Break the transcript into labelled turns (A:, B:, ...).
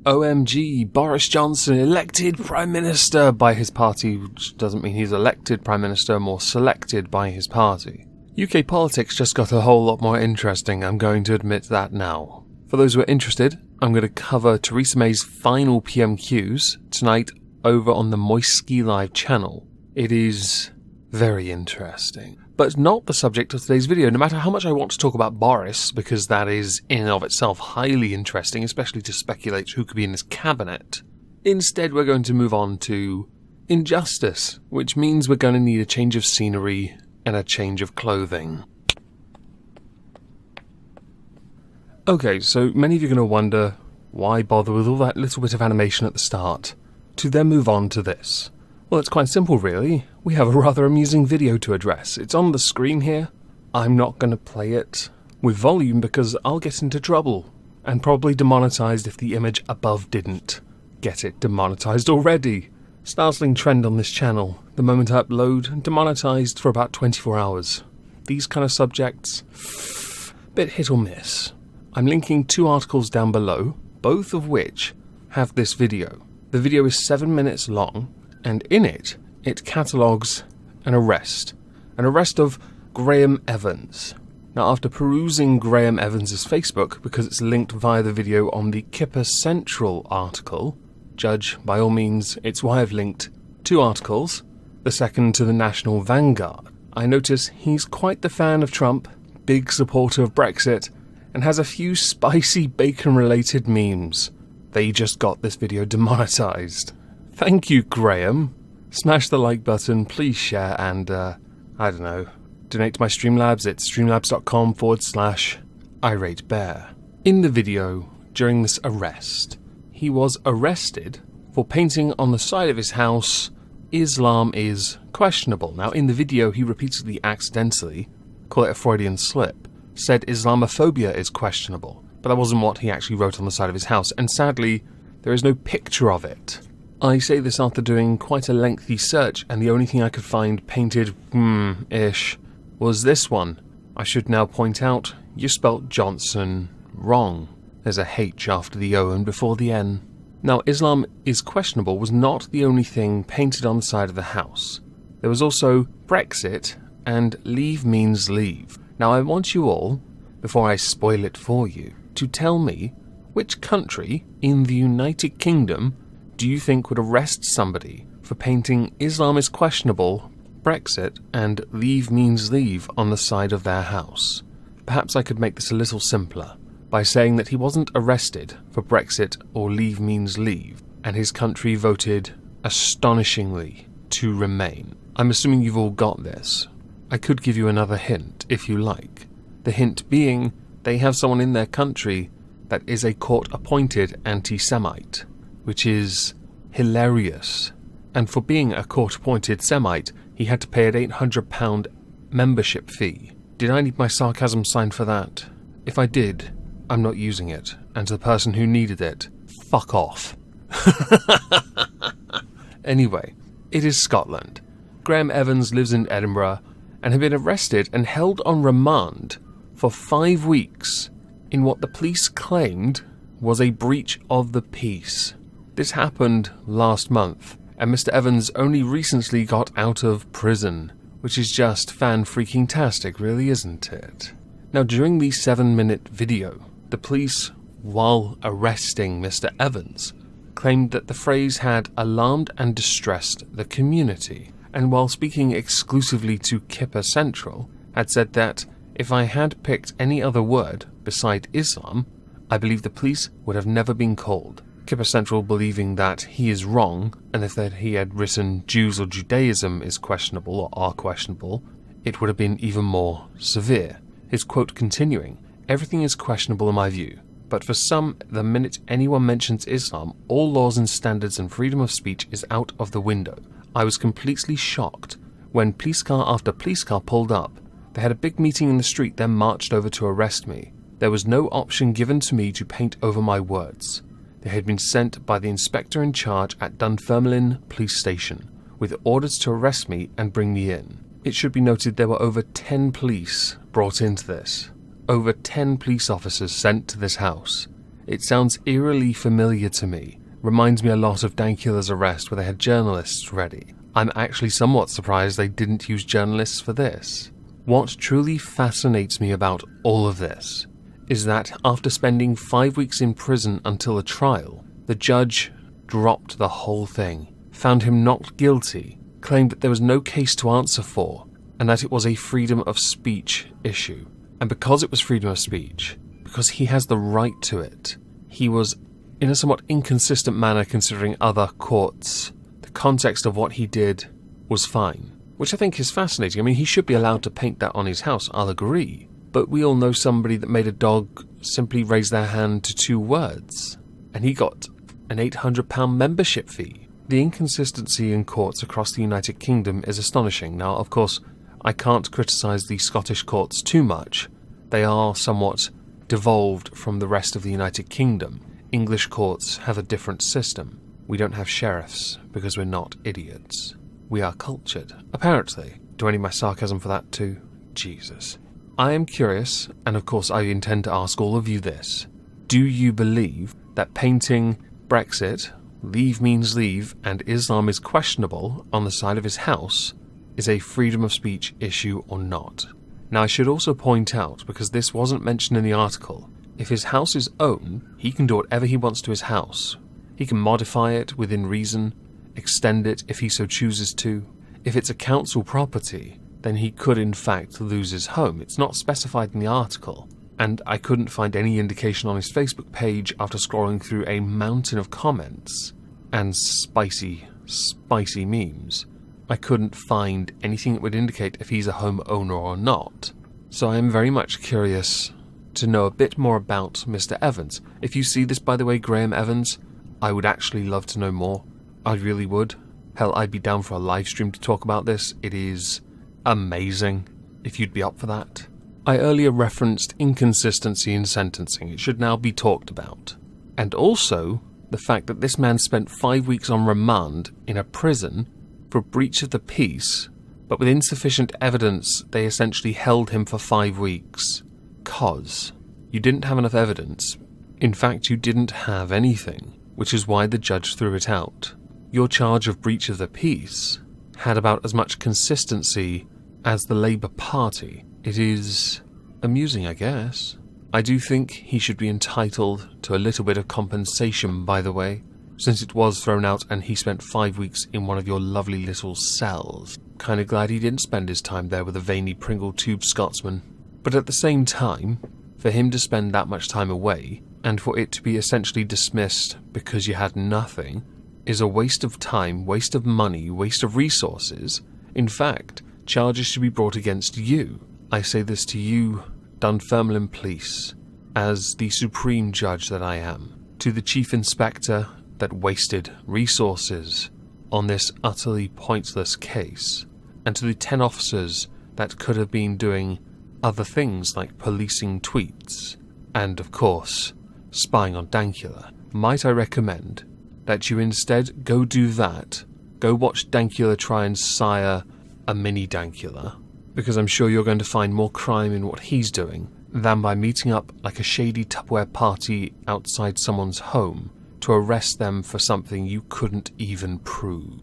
A: OMG, Boris Johnson elected Prime Minister by his party, which doesn't mean he's elected Prime Minister, more selected by his party. UK politics just got a whole lot more interesting, I'm going to admit that now. For those who are interested, I'm going to cover Theresa May's final PMQs tonight over on the Moisky Live channel. It is very interesting, but not the subject of today's video, no matter how much I want to talk about Boris, because that is in and of itself highly interesting, especially to speculate who could be in his cabinet. Instead, we're going to move on to injustice, which means we're going to need a change of scenery and a change of clothing. Okay, so many of you are going to wonder, why bother with all that little bit of animation at the start, to then move on to this? Well, it's quite simple really. We have a rather amusing video to address. It's on the screen here. I'm not going to play it with volume because I'll get into trouble, and probably demonetized if the image above didn't get it demonetized already. Startling trend on this channel. The moment I upload, demonetized for about 24 hours. These kind of subjects, bit hit or miss. I'm linking 2 articles down below, both of which have this video. The video is 7 minutes long, and in it, it catalogues an arrest of Graham Evans. Now, after perusing Graham Evans' Facebook, because it's linked via the video on the Kipper Central article, judge by all means, it's why I've linked 2 articles, the second to the National Vanguard. I notice he's quite the fan of Trump, big supporter of Brexit, and has a few spicy bacon-related memes. They just got this video demonetized. Thank you, Graham. Smash the like button, please share, and, I don't know, donate to my Streamlabs at streamlabs.com/iratebear. In the video, during this arrest, he was arrested for painting on the side of his house, "Islam is questionable." Now, in the video, he repeatedly accidentally, call it a Freudian slip, said Islamophobia is questionable, but that wasn't what he actually wrote on the side of his house, and sadly, there is no picture of it. I say this after doing quite a lengthy search, and the only thing I could find painted, ish, was this one. I should now point out, you spelt Johnson wrong. There's a H after the O and before the N. Now, Islam is questionable was not the only thing painted on the side of the house. There was also Brexit and leave means leave. Now, I want you all, before I spoil it for you, to tell me which country in the United Kingdom do you think would arrest somebody for painting "Islam is questionable, Brexit, and leave means leave" on the side of their house? Perhaps I could make this a little simpler by saying that he wasn't arrested for Brexit or leave means leave, and his country voted astonishingly to remain. I'm assuming you've all got this. I could give you another hint if you like. The hint being, they have someone in their country that is a court-appointed anti-Semite, which is hilarious. And for being a court-appointed Semite, he had to pay an £800 membership fee. Did I need my sarcasm sign for that? If I did, I'm not using it. And to the person who needed it, fuck off. Anyway, it is Scotland. Graham Evans lives in Edinburgh and had been arrested and held on remand for 5 weeks in what the police claimed was a breach of the peace. This happened last month, and Mr. Evans only recently got out of prison, which is just fan-freaking-tastic, really, isn't it? Now, during the 7-minute video, the police, while arresting Mr. Evans, claimed that the phrase had alarmed and distressed the community, and while speaking exclusively to Kipper Central, had said that if I had picked any other word beside Islam, I believe the police would have never been called. Kipper Central believing that he is wrong, and if that he had written Jews or Judaism is questionable or are questionable, it would have been even more severe. His quote continuing, "Everything is questionable in my view, but for some, the minute anyone mentions Islam, all laws and standards and freedom of speech is out of the window. I was completely shocked when police car after police car pulled up. They had a big meeting in the street, then marched over to arrest me. There was no option given to me to paint over my words. They had been sent by the inspector in charge at Dunfermline Police Station, with orders to arrest me and bring me in." It should be noted there were over 10 police brought into this. Over 10 police officers sent to this house. It sounds eerily familiar to me. Reminds me a lot of Dankula's arrest where they had journalists ready. I'm actually somewhat surprised they didn't use journalists for this. What truly fascinates me about all of this is that after spending 5 weeks in prison until a trial, the judge dropped the whole thing, found him not guilty, claimed that there was no case to answer for, and that it was a freedom of speech issue. And because it was freedom of speech, because he has the right to it, he was, in a somewhat inconsistent manner considering other courts, the context of what he did was fine. Which I think is fascinating. I mean, he should be allowed to paint that on his house, I'll agree. But we all know somebody that made a dog simply raise their hand to 2 words, and he got an £800 membership fee. The inconsistency in courts across the United Kingdom is astonishing. Now, of course, I can't criticise the Scottish courts too much. They are somewhat devolved from the rest of the United Kingdom. English courts have a different system. We don't have sheriffs because we're not idiots. We are cultured, apparently. Do I need my sarcasm for that too? Jesus. I am curious, and of course I intend to ask all of you this. Do you believe that painting Brexit, leave means leave, and Islam is questionable on the side of his house is a freedom of speech issue or not? Now I should also point out, because this wasn't mentioned in the article, if his house is owned, he can do whatever he wants to his house. He can modify it within reason, extend it if he so chooses to. If it's a council property, then he could in fact lose his home. It's not specified in the article, and I couldn't find any indication on his Facebook page after scrolling through a mountain of comments and spicy memes. I couldn't find anything that would indicate if he's a homeowner or not. So I am very much curious to know a bit more about Mr. Evans. If you see this, by the way, Graham Evans, I would actually love to know more. I really would. Hell, I'd be down for a live stream to talk about this. It is amazing, if you'd be up for that. I earlier referenced inconsistency in sentencing. It should now be talked about. And also, the fact that this man spent 5 weeks on remand in a prison for breach of the peace, but with insufficient evidence, they essentially held him for 5 weeks. 'Cause you didn't have enough evidence. In fact, you didn't have anything, which is why the judge threw it out. Your charge of breach of the peace had about as much consistency as the Labour Party. It is amusing, I guess. I do think he should be entitled to a little bit of compensation, by the way, since it was thrown out and he spent 5 weeks in one of your lovely little cells. Kinda glad he didn't spend his time there with a veiny Pringle tube Scotsman. But at the same time, for him to spend that much time away, and for it to be essentially dismissed because you had nothing, is a waste of time, waste of money, waste of resources. In fact, charges should be brought against you. I say this to you, Dunfermline Police, as the supreme judge that I am, to the chief inspector that wasted resources on this utterly pointless case, and to the 10 officers that could have been doing other things like policing tweets, and of course, spying on Dankula. Might I recommend that you instead go do that, go watch Dankula try and sire a mini Dankula, because I'm sure you're going to find more crime in what he's doing than by meeting up like a shady Tupperware party outside someone's home to arrest them for something you couldn't even prove.